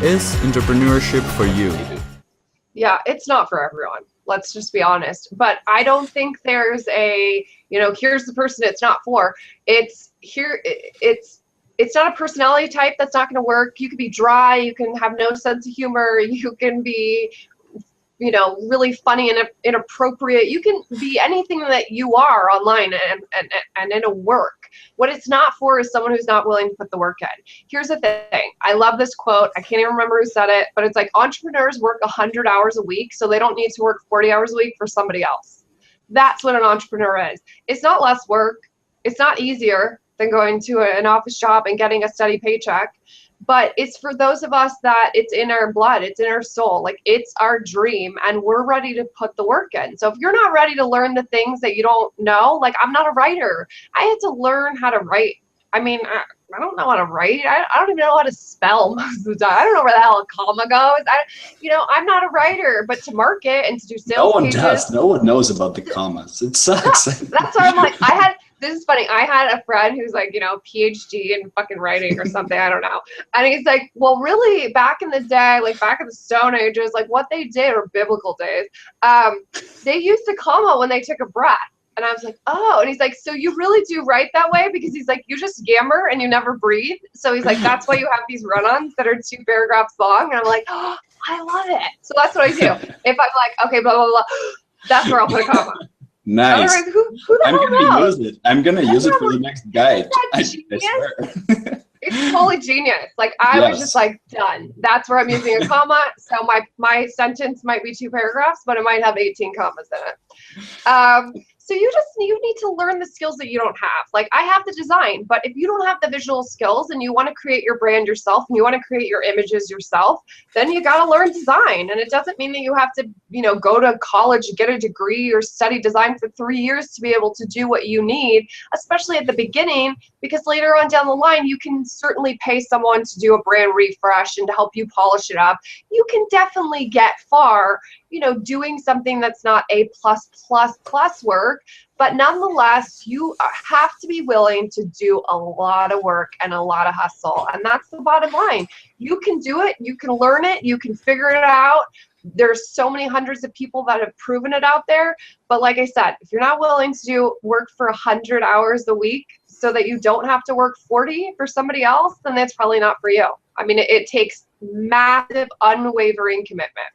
Is entrepreneurship for you? Yeah, it's not for everyone. Let's just be honest. But I don't think there's a, here's the person it's not for. It's not a personality type that's not going to work. You can be dry, you can have no sense of humor, you can be really funny and inappropriate. You can be anything that you are online and in a work. What it's not for is someone who's not willing to put the work in. Here's the thing. I love this quote. I can't even remember who said it, but it's like entrepreneurs work 100 hours a week, so they don't need to work 40 hours a week for somebody else. That's what an entrepreneur is. It's not less work. It's not easier than going to an office job and getting a steady paycheck. But it's for those of us that it's in our blood, it's in our soul, like it's our dream and we're ready to put the work in. So if you're not ready to learn the things that you don't know, like I'm not a writer. I had to learn how to write. I mean, I don't know how to write. I don't even know how to spell most of the time. I don't know where the hell a comma goes. I'm not a writer, but to market and to do sales No one pages, does. No one knows about the commas. It sucks. that's why I'm like, this is funny. I had a friend who's like, PhD in fucking writing or something. I don't know. And he's like, well, really back in the day, like back in the Stone Ages, like what they did, or biblical days, they used a comma when they took a breath. And I was like, oh, and he's like, so you really do write that way? Because he's like, you just yammer and you never breathe. So he's like, that's why you have these run-ons that are 2 paragraphs long. And I'm like, oh, I love it. So that's what I do. If I'm like, okay, blah, blah, blah, that's where I'll put a comma. Nice. Otherwise, who the I'm hell gonna knows? use it. I'm gonna use it for the next guide. I Genius. swear. It's totally genius. Like I was just like, done. That's where I'm using a comma. So my sentence might be 2 paragraphs, but it might have 18 commas in it. So you need to learn the skills that you don't have. Like I have the design, but if you don't have the visual skills and you want to create your brand yourself and you want to create your images yourself, then you got to learn design. And it doesn't mean that you have to, go to college, get a degree or study design for 3 years to be able to do what you need, especially at the beginning, because later on down the line, you can certainly pay someone to do a brand refresh and to help you polish it up. You can definitely get far, doing something that's not A++ work, but nonetheless, you have to be willing to do a lot of work and a lot of hustle. And that's the bottom line. You can do it. You can learn it. You can figure it out. There's so many hundreds of people that have proven it out there. But like I said, if you're not willing to do work for 100 hours a week so that you don't have to work 40 for somebody else, then that's probably not for you. I mean, it takes massive, unwavering commitment.